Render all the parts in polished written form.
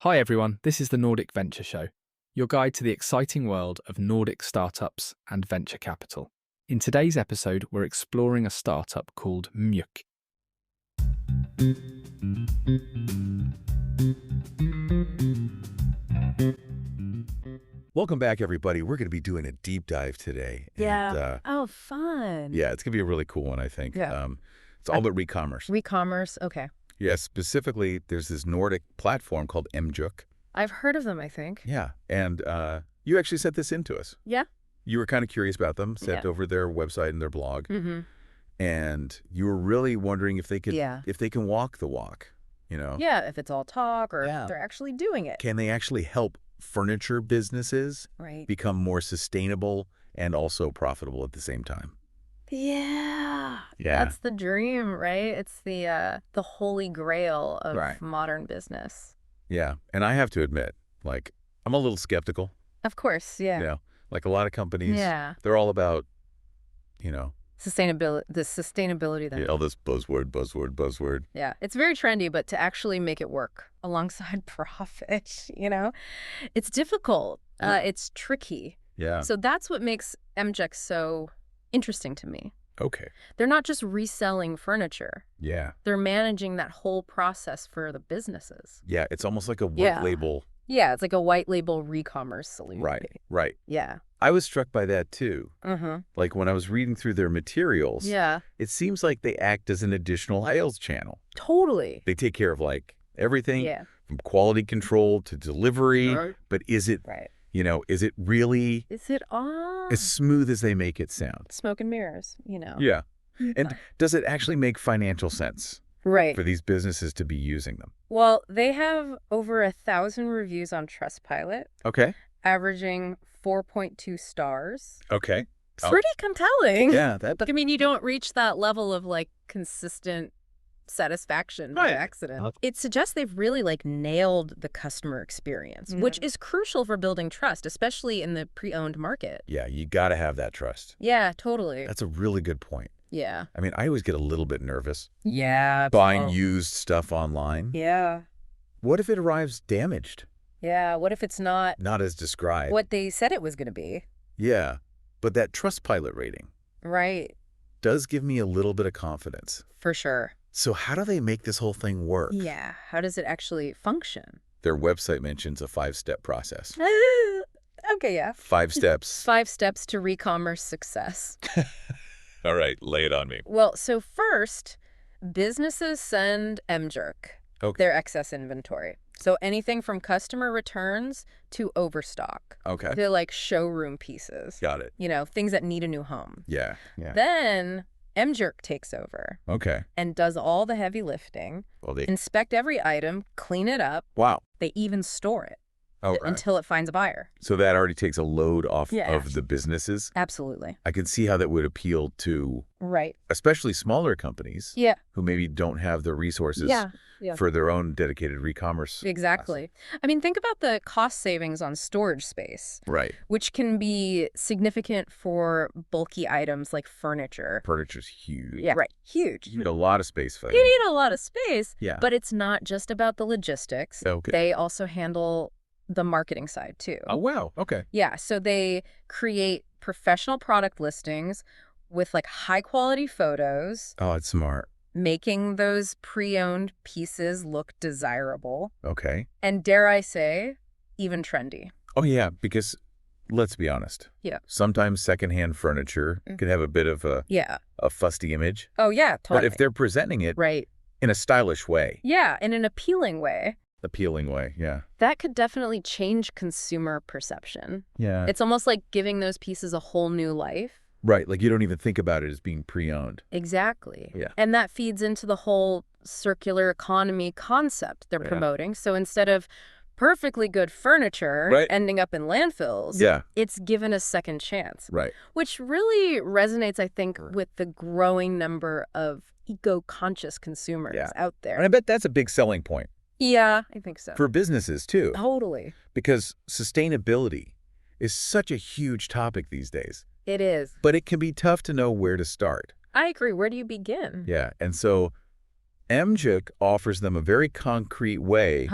Hi everyone, this is the Nordic Venture Show, your guide to the exciting world of Nordic startups and venture capital. In today's episode, we're exploring a startup called Mjuk. Welcome back, everybody. We're going to be doing a deep dive today. Yeah. Oh, fun. Yeah, it's going to be a really cool one, I think. Yeah. It's all about recommerce. Recommerce. Okay. Yeah, specifically, there's this Nordic platform called Mjuk. I've heard of them, I think. Yeah, and you actually sent this in to us. Yeah. You were kind of curious about them, sent over their website and their blog, and you were really wondering if they could, if they can walk the walk, you know? Yeah, if it's all talk or if they're actually doing it. Can they actually help furniture businesses become more sustainable and also profitable at the same time? Yeah. That's the dream, right? It's the holy grail of modern business. Yeah, and I have to admit, like, I'm a little skeptical. Of course, yeah. You know, like a lot of companies, they're all about, you know, sustainability. Then. Yeah, all this buzzword. Yeah, it's very trendy, but to actually make it work alongside profit, you know, it's difficult. It's tricky. Yeah. So that's what makes Mjuk so interesting to me. Okay. They're not just reselling furniture. Yeah. They're managing that whole process for the businesses. Yeah, it's almost like a white label. Yeah, it's like a white label re-commerce solution. Right. Yeah. I was struck by that too. Like when I was reading through their materials, it seems like they act as an additional sales channel. Totally. They take care of like everything from quality control to delivery. But is it, you know, is it really as smooth as they make it sound? Smoke and mirrors, you know. Yeah. And does it actually make financial sense? For these businesses to be using them? Well, they have over 1,000 reviews on Trustpilot. Okay. Averaging 4.2 stars. Okay. It's pretty compelling. Yeah. I mean, you don't reach that level of like consistent satisfaction by accident. It suggests they've really like nailed the customer experience, which is crucial for building trust, especially in the pre-owned market. Yeah, you got to have that trust. Yeah, totally. That's a really good point. Yeah. I mean, I always get a little bit nervous. Yeah. Buying used stuff online. Yeah. What if it arrives damaged? Yeah. What if it's not as described? What they said it was going to be. Yeah. But that Trustpilot rating. Does give me a little bit of confidence. For sure. So how do they make this whole thing work? Yeah. How does it actually function? Their website mentions a 5-step process. Okay, yeah. 5 steps. 5 steps to re-commerce success. All right, lay it on me. Well, so first, businesses send Mjuk their excess inventory. So anything from customer returns to overstock. Okay. They're like showroom pieces. Got it. You know, things that need a new home. Yeah. Then Mjuk takes over. Okay. And does all the heavy lifting. Well, they inspect every item, clean it up. Wow. They even store it. Oh, until it finds a buyer. So that already takes a load off of the businesses? Absolutely. I can see how that would appeal to especially smaller companies who maybe don't have the resources for their own dedicated re-commerce. Exactly. I mean, think about the cost savings on storage space. Which can be significant for bulky items like furniture. Furniture's huge. Yeah, huge. You need a lot of space for that. You need a lot of space. Yeah. But it's not just about the logistics. Okay. They also handle the marketing side too. Oh, wow. Okay. Yeah. So they create professional product listings with like high quality photos. Oh, it's smart. Making those pre-owned pieces look desirable. Okay. And dare I say, even trendy. Oh, yeah. Because let's be honest. Yeah. Sometimes secondhand furniture can have a bit of a fusty image. Oh, yeah. Totally. But if they're presenting it in a stylish way. Yeah. In an appealing way. Yeah. That could definitely change consumer perception. Yeah. It's almost like giving those pieces a whole new life. Right. Like you don't even think about it as being pre-owned. Exactly. Yeah. And that feeds into the whole circular economy concept they're promoting. So instead of perfectly good furniture ending up in landfills, it's given a second chance. Which really resonates, I think, with the growing number of eco-conscious consumers out there. And I bet that's a big selling point. Yeah, I think so. For businesses, too. Totally. Because sustainability is such a huge topic these days. It is. But it can be tough to know where to start. I agree. Where do you begin? Yeah. And so Mjuk offers them a very concrete way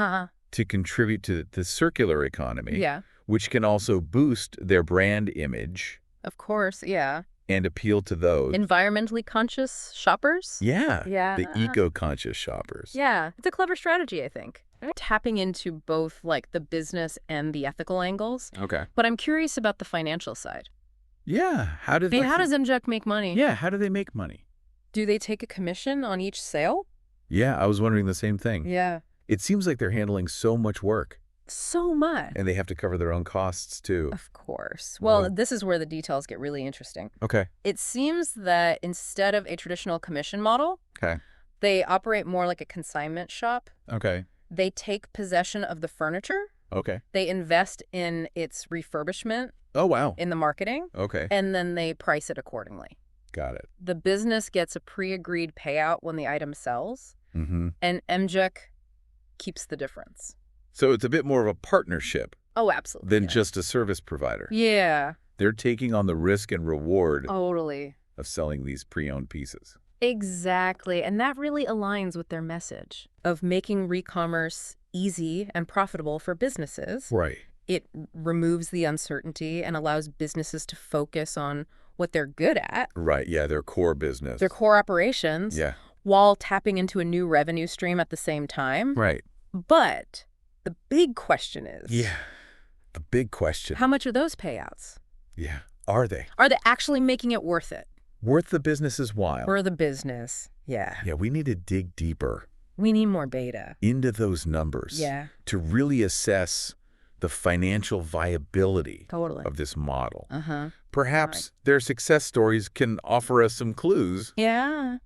to contribute to the circular economy, Yeah. which can also boost their brand image. Of course, yeah. And appeal to those. Environmentally conscious shoppers? Yeah. Yeah. The eco-conscious shoppers. Yeah. It's a clever strategy, I think. Tapping into both like the business and the ethical angles. Okay. But I'm curious about the financial side. Yeah. How does Mjuk make money? Yeah. How do they make money? Do they take a commission on each sale? Yeah. I was wondering the same thing. Yeah. It seems like they're handling so much work. So much. And they have to cover their own costs, too. Of course. Well, this is where the details get really interesting. Okay. It seems that instead of a traditional commission model, they operate more like a consignment shop. Okay. They take possession of the furniture. Okay. They invest in its refurbishment. Oh, wow. In the marketing. Okay. And then they price it accordingly. Got it. The business gets a pre-agreed payout when the item sells. Mm-hmm. And Mjuk keeps the difference. So it's a bit more of a partnership. Oh, absolutely. Than just a service provider. Yeah. They're taking on the risk and reward Totally. of selling these pre-owned pieces. Exactly. And that really aligns with their message of making recommerce easy and profitable for businesses. Right. It removes the uncertainty and allows businesses to focus on what they're good at. Right. Yeah, their core business. Their core operations. Yeah. While tapping into a new revenue stream at the same time. Right. But the big question is... Yeah. The big question. How much are those payouts? Yeah. Are they? Are they actually making it worth it? Worth the business's while. For the business. Yeah. Yeah, we need to dig deeper. We need more data. Into those numbers. Yeah. To really assess the financial viability Totally. of this model. Uh-huh. Perhaps their success stories can offer us some clues. Yeah.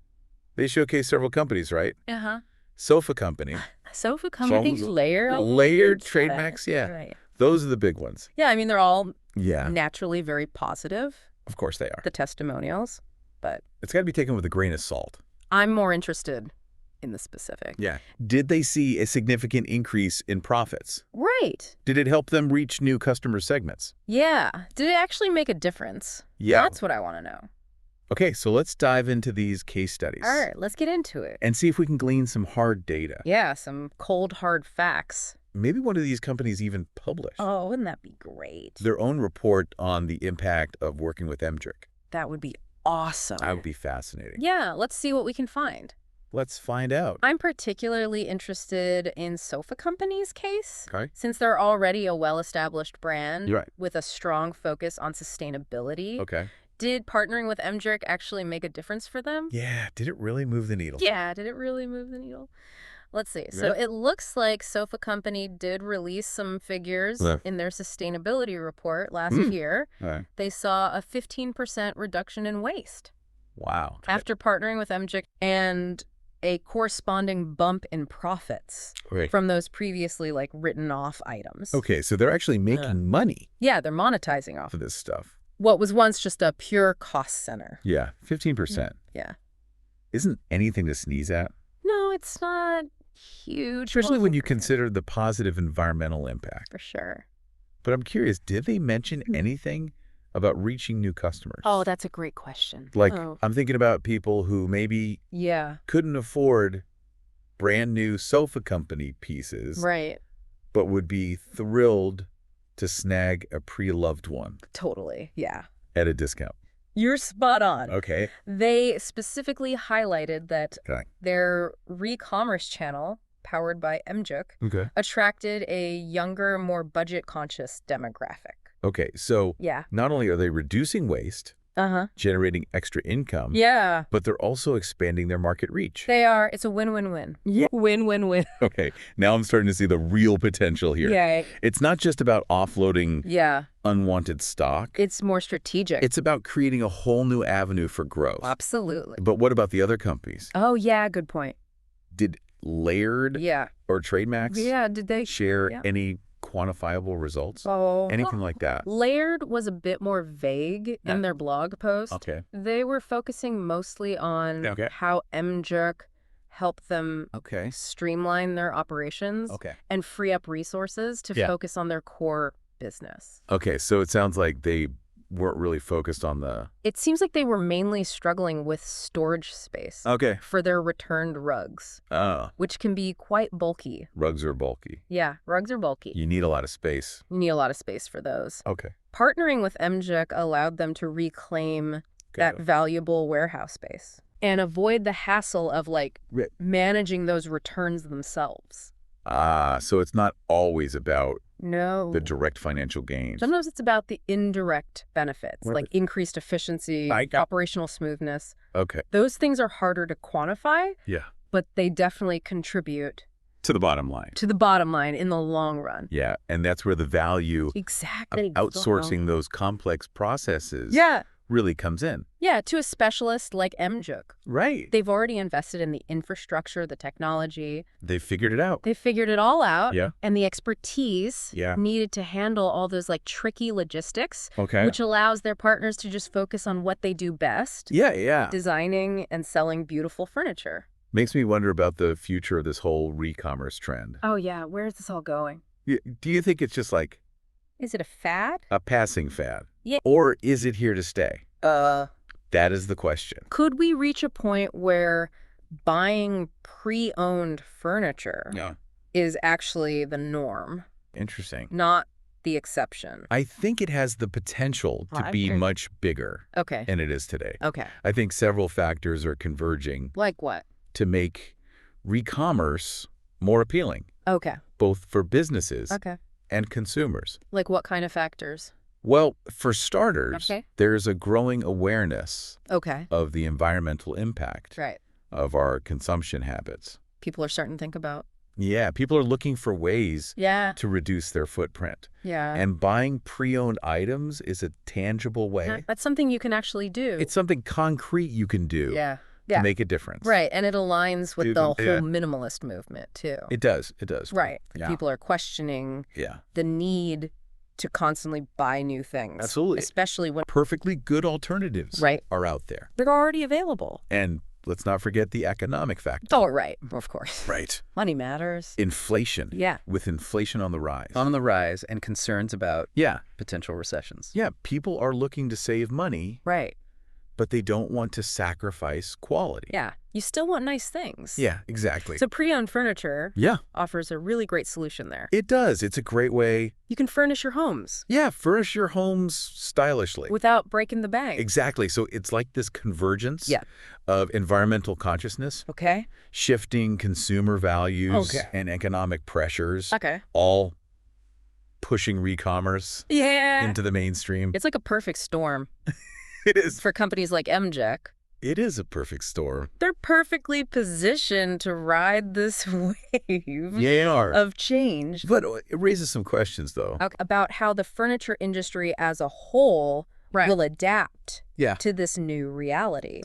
They showcase several companies, right? Uh-huh. Sofacompany. Sofacompany, Layered, Trademax, yeah. Right. Those are the big ones. Yeah, I mean, they're all naturally very positive. Of course they are. The testimonials, but... It's got to be taken with a grain of salt. I'm more interested in the specific. Yeah. Did they see a significant increase in profits? Right. Did it help them reach new customer segments? Yeah. Did it actually make a difference? Yeah. That's what I want to know. Okay, so let's dive into these case studies. All right, let's get into it. And see if we can glean some hard data. Yeah, some cold, hard facts. Maybe one of these companies even published. Oh, wouldn't that be great? Their own report on the impact of working with Mjuk. That would be awesome. That would be fascinating. Yeah, let's see what we can find. Let's find out. I'm particularly interested in Sofacompany's case. Okay. Since they're already a well-established brand You're right. with a strong focus on sustainability. Okay. Did partnering with Mjuk actually make a difference for them? Yeah. Did it really move the needle? Yeah. Did it really move the needle? Let's see. So it looks like Sofacompany did release some figures in their sustainability report last year. Right. They saw a 15% reduction in waste. Wow. After partnering with Mjuk, and a corresponding bump in profits from those previously written off items. Okay, so they're actually making money. Yeah, they're monetizing off of this stuff. What was once just a pure cost center. Yeah, 15%. Yeah. Isn't anything to sneeze at? No, it's not huge. Especially when you consider the positive environmental impact. For sure. But I'm curious, did they mention anything about reaching new customers? Oh, that's a great question. I'm thinking about people who maybe couldn't afford brand new Sofacompany pieces. Right. But would be thrilled to snag a pre-loved one. Totally. Yeah. At a discount. You're spot on. Okay. They specifically highlighted that their re-commerce channel, powered by Mjuk, attracted a younger, more budget-conscious demographic. Okay, so not only are they reducing waste, generating extra income, but they're also expanding their market reach. They are. It's a win-win-win. Yeah. Win-win-win. Okay, now I'm starting to see the real potential here. Yeah. It's not just about offloading unwanted stock. It's more strategic. It's about creating a whole new avenue for growth. Absolutely. But what about the other companies? Oh, yeah, good point. Did Layered or Trademax did they share any quantifiable results? Oh. Anything like that? Layered was a bit more vague in their blog post. Okay. They were focusing mostly on how Mjuk helped them streamline their operations and free up resources to focus on their core business. Okay, so it sounds like they weren't really focused on the... It seems like they were mainly struggling with storage space. Okay. For their returned rugs. Oh. Which can be quite bulky. Rugs are bulky. Yeah, rugs are bulky. You need a lot of space. You need a lot of space for those. Okay. Partnering with Mjuk allowed them to reclaim that valuable warehouse space and avoid the hassle of, like, managing those returns themselves. So it's not always about the direct financial gains. Sometimes it's about the indirect benefits, like increased efficiency, operational smoothness. Okay. Those things are harder to quantify, but they definitely contribute to the bottom line. To the bottom line in the long run. Yeah, and that's where the value of outsourcing those complex processes really comes in. Yeah, to a specialist like Mjuk. Right. They've already invested in the infrastructure, the technology. They've figured it out. They figured it all out. Yeah. And the expertise needed to handle all those, like, tricky logistics, which allows their partners to just focus on what they do best. Yeah. Designing and selling beautiful furniture. Makes me wonder about the future of this whole recommerce trend. Oh, yeah. Where is this all going? Do you think it's just like... Is it a fad? A passing fad? Yeah. Or is it here to stay? That is the question. Could we reach a point where buying pre-owned furniture is actually the norm? Interesting. Not the exception. I think it has the potential to be much bigger than it is today. Okay. I think several factors are converging. Like what? To make recommerce more appealing. Okay. Both for businesses and consumers. Like what kind of factors? Well, for starters, there's a growing awareness of the environmental impact of our consumption habits. People are starting to think about. Yeah, people are looking for ways to reduce their footprint. Yeah. And buying pre-owned items is a tangible way. That's something you can actually do. It's something concrete you can do to make a difference. Right, and it aligns with the whole minimalist movement, too. It does. Right. Yeah. People are questioning the need to constantly buy new things. Absolutely. Especially when perfectly good alternatives are out there. They're already available. And let's not forget the economic factor. Oh, right. Of course. Right. Money matters. Inflation. Yeah. With inflation on the rise. On the rise and concerns about potential recessions. Yeah. People are looking to save money. Right. But they don't want to sacrifice quality. Yeah. You still want nice things. Yeah, exactly. So pre-owned furniture offers a really great solution there. It does. It's a great way. You can furnish your homes. Yeah, furnish your homes stylishly. Without breaking the bank. Exactly. So it's like this convergence of environmental consciousness, shifting consumer values and economic pressures, all pushing recommerce into the mainstream. It's like a perfect storm. It is. For companies like Mjuk. It is a perfect storm. They're perfectly positioned to ride this wave of change. But it raises some questions, though. About how the furniture industry as a whole will adapt to this new reality.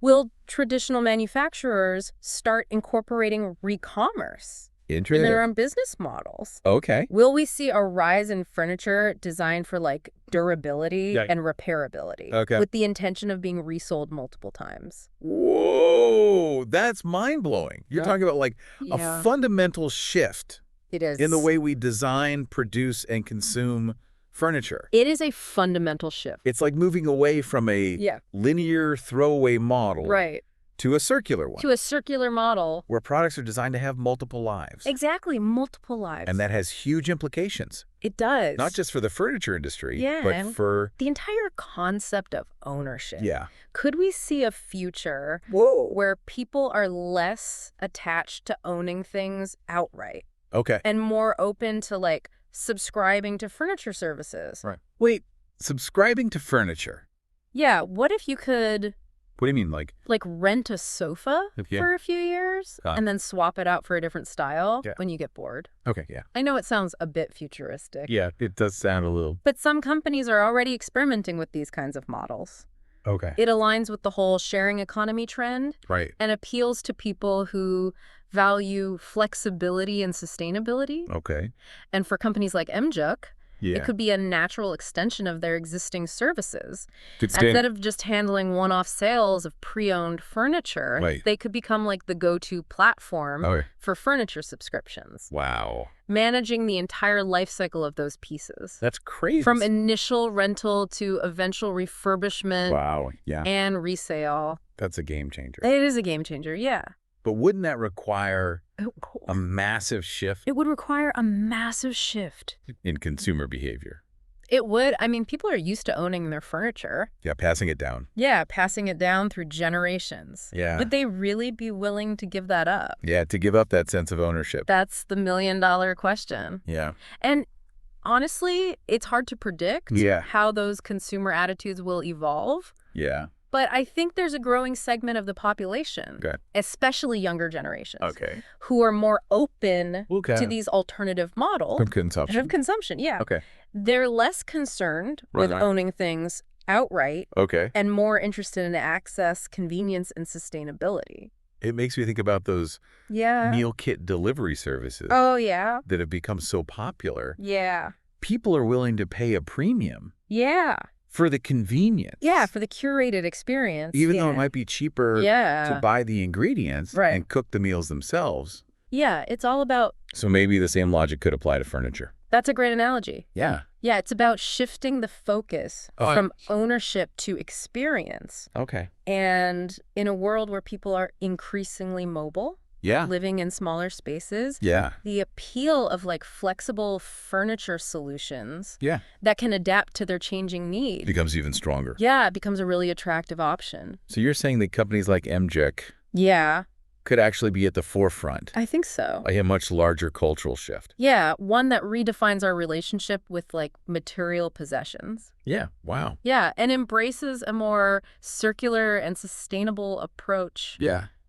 Will traditional manufacturers start incorporating recommerce in their own business models? Will we see a rise in furniture designed for, like, durability and repairability with the intention of being resold multiple times? Whoa, that's mind-blowing. You're talking about, like, a fundamental shift in the way we design, produce, and consume furniture. It is a fundamental shift. It's like moving away from a linear throwaway model to a circular one. To a circular model. Where products are designed to have multiple lives. Exactly, multiple lives. And that has huge implications. It does. Not just for the furniture industry, but for... the entire concept of ownership. Yeah. Could we see a future where people are less attached to owning things outright? And more open to, like, subscribing to furniture services? Right. Wait, subscribing to furniture? Yeah, what if you could... What do you mean, like? Like rent a sofa for a few years and then swap it out for a different style when you get bored. I know it sounds a bit futuristic. Yeah, it does sound a little. But some companies are already experimenting with these kinds of models. It aligns with the whole sharing economy trend. And appeals to people who value flexibility and sustainability. And for companies like Mjuk, It could be a natural extension of their existing services. Instead of just handling one-off sales of pre-owned furniture, they could become like the go-to platform for furniture subscriptions. Wow. Managing the entire life cycle of those pieces. That's crazy. From initial rental to eventual refurbishment and resale. That's a game changer. It is a game changer, yeah. But wouldn't that require a massive shift? It would require a massive shift in consumer behavior. It would. I mean, people are used to owning their furniture. Yeah, passing it down. Yeah, passing it down through generations. Yeah. Would they really be willing to give that up? Yeah, to give up that sense of ownership. That's the million-dollar question. Yeah. And honestly, it's hard to predict how those consumer attitudes will evolve. Yeah. But I think there's a growing segment of the population, especially younger generations, who are more open to these alternative models. Of consumption. Yeah. Okay. They're less concerned with owning things outright and more interested in access, convenience, and sustainability. It makes me think about those meal kit delivery services. Oh, yeah. That have become so popular. Yeah. People are willing to pay a premium. Yeah. For the convenience. Yeah, for the curated experience. Even though it might be cheaper to buy the ingredients and cook the meals themselves. Yeah, it's all about... So maybe the same logic could apply to furniture. That's a great analogy. Yeah. Yeah, it's about shifting the focus from ownership to experience. Okay. And in a world where people are increasingly mobile, living in smaller spaces, the appeal of like flexible furniture solutions that can adapt to their changing needs becomes even stronger. Yeah, it becomes a really attractive option. So you're saying that companies like Mjuk could actually be at the forefront. I think so. A much larger cultural shift. Yeah, one that redefines our relationship with like material possessions. Yeah, wow. Yeah, and embraces a more circular and sustainable approach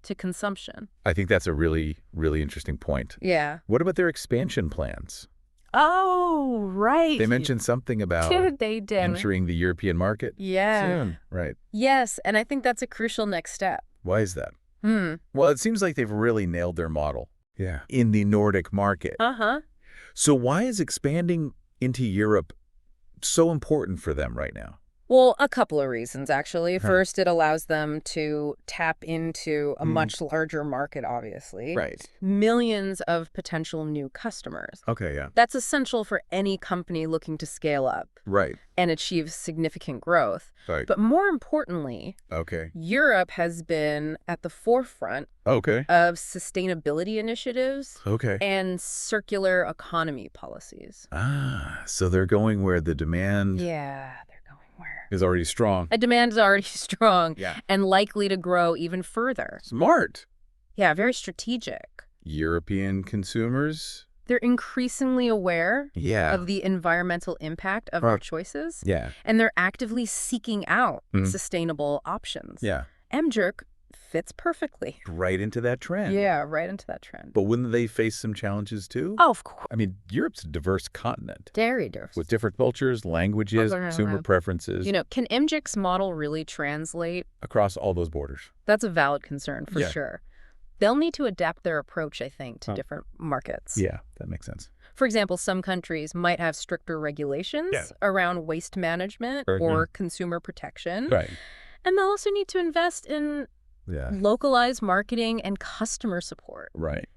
to consumption. I think that's a really, really interesting point. Yeah. What about their expansion plans? Oh, right. They mentioned something about entering the European market soon. Right. Yes, and I think that's a crucial next step. Why is that? Well, it seems like they've really nailed their model in the Nordic market. So why is expanding into Europe so important for them right now? Well, a couple of reasons, actually. First, it allows them to tap into a much larger market, obviously. Right. Millions of potential new customers. Okay, yeah. That's essential for any company looking to scale up. Right. And achieve significant growth. Right. But more importantly, Europe has been at the forefront of sustainability initiatives and circular economy policies. Ah, so they're going where the demand is already strong. A demand is already strong and likely to grow even further. Smart. Yeah, very strategic. European consumers? They're increasingly aware of the environmental impact of their choices. Yeah. And they're actively seeking out sustainable options. Yeah. Mjuk fits perfectly. Right into that trend. Yeah, right into that trend. But wouldn't they face some challenges too? Oh, of course. I mean, Europe's a diverse continent. Very diverse. With different cultures, languages, consumer preferences. You know, can Mjuk's model really translate across all those borders? That's a valid concern for sure. They'll need to adapt their approach, I think, to different markets. Yeah, that makes sense. For example, some countries might have stricter regulations around waste management or consumer protection. Right. And they'll also need to invest in localized marketing and customer support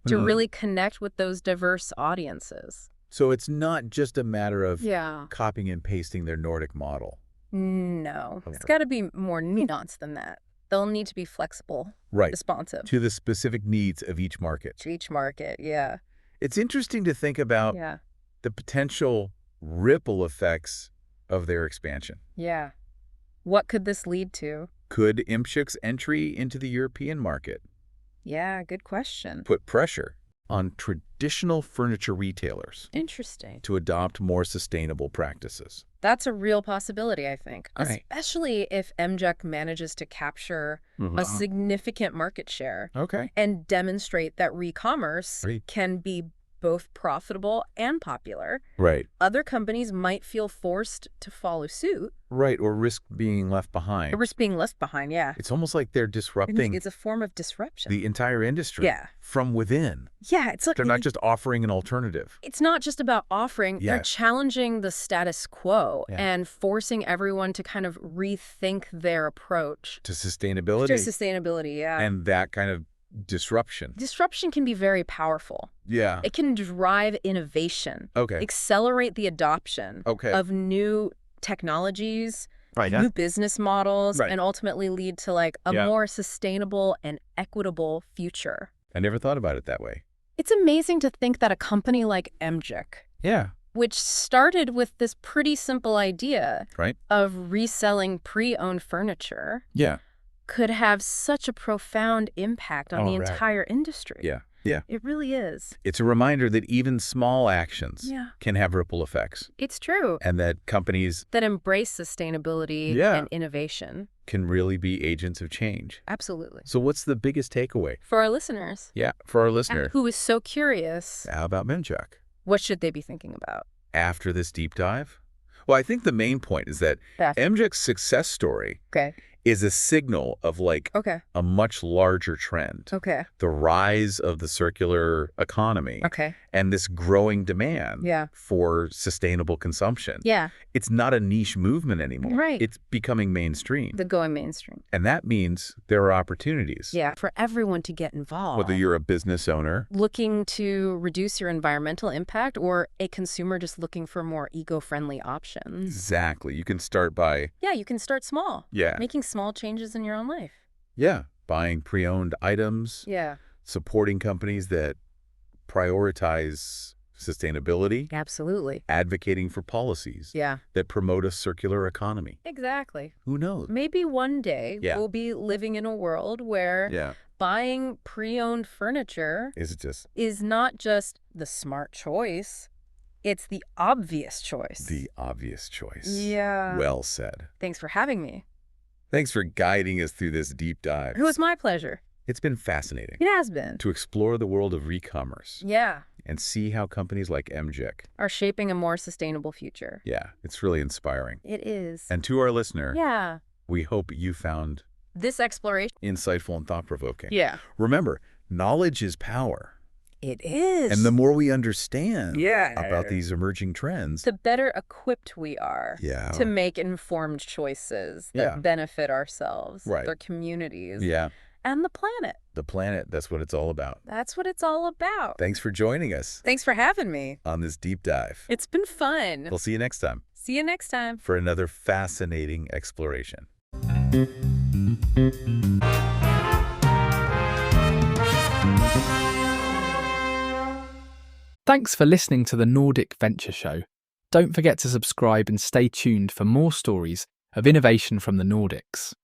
to really connect with those diverse audiences. So it's not just a matter of copying and pasting their Nordic model. No. It's got to be more nuanced than that. They'll need to be flexible, responsive. To the specific needs of each market. To each market, yeah. It's interesting to think about the potential ripple effects of their expansion. Yeah. What could this lead to? Could Mjuk's entry into the European market good question. put pressure on traditional furniture retailers to adopt more sustainable practices? That's a real possibility, I think, especially if Mjuk manages to capture a significant market share and demonstrate that recommerce can be both profitable and popular. Right. Other companies might feel forced to follow suit. Right, or risk being left behind. Or risk being left behind, yeah. It's almost like they're disrupting It's a form of disruption. the entire industry from within. Yeah, it's like They're not just offering an alternative. It's not just about offering. They're challenging the status quo and forcing everyone to kind of rethink their approach. To sustainability. To sustainability, yeah. And that kind of disruption. Disruption can be very powerful. Yeah. It can drive innovation. Okay. Accelerate the adoption of new technologies, new business models, and ultimately lead to like a more sustainable and equitable future. I never thought about it that way. It's amazing to think that a company like Mjuk, which started with this pretty simple idea of reselling pre-owned furniture, could have such a profound impact on the entire industry. Yeah. It really is. It's a reminder that even small actions can have ripple effects. It's true. And that companies that embrace sustainability and innovation can really be agents of change. Absolutely. So what's the biggest takeaway? For our listeners. Yeah, for our listener. Who is so curious. How about Mjuk? What should they be thinking about? After this deep dive? Well, I think the main point is that Mjuk's success story is a signal of like a much larger trend. The rise of the circular economy and this growing demand for sustainable consumption. It's not a niche movement anymore. It's becoming mainstream. Going mainstream. And that means there are opportunities. For everyone to get involved. Whether you're a business owner looking to reduce your environmental impact or a consumer just looking for more eco-friendly options. Exactly. You can start by... you can start small. Making small changes in your own life. Buying pre-owned items. Supporting companies that prioritize sustainability. Absolutely. Advocating for policies that promote a circular economy. Exactly. Who knows? Maybe one day we'll be living in a world where buying pre-owned furniture is not just the smart choice. It's the obvious choice. The obvious choice. Yeah. Well said. Thanks for having me. Thanks for guiding us through this deep dive. It was my pleasure. It's been fascinating. It has been. To explore the world of recommerce. And see how companies like Mjuk are shaping a more sustainable future. It's really inspiring. It is. And to our listener, we hope you found this exploration insightful and thought-provoking. Remember, knowledge is power. It is. And the more we understand about these emerging trends, the better equipped we are to make informed choices that benefit ourselves, their communities, and the planet. The planet, that's what it's all about. That's what it's all about. Thanks for joining us. Thanks for having me. On this deep dive. It's been fun. We'll see you next time. See you next time. For another fascinating exploration. Thanks for listening to the Nordic Venture Show. Don't forget to subscribe and stay tuned for more stories of innovation from the Nordics.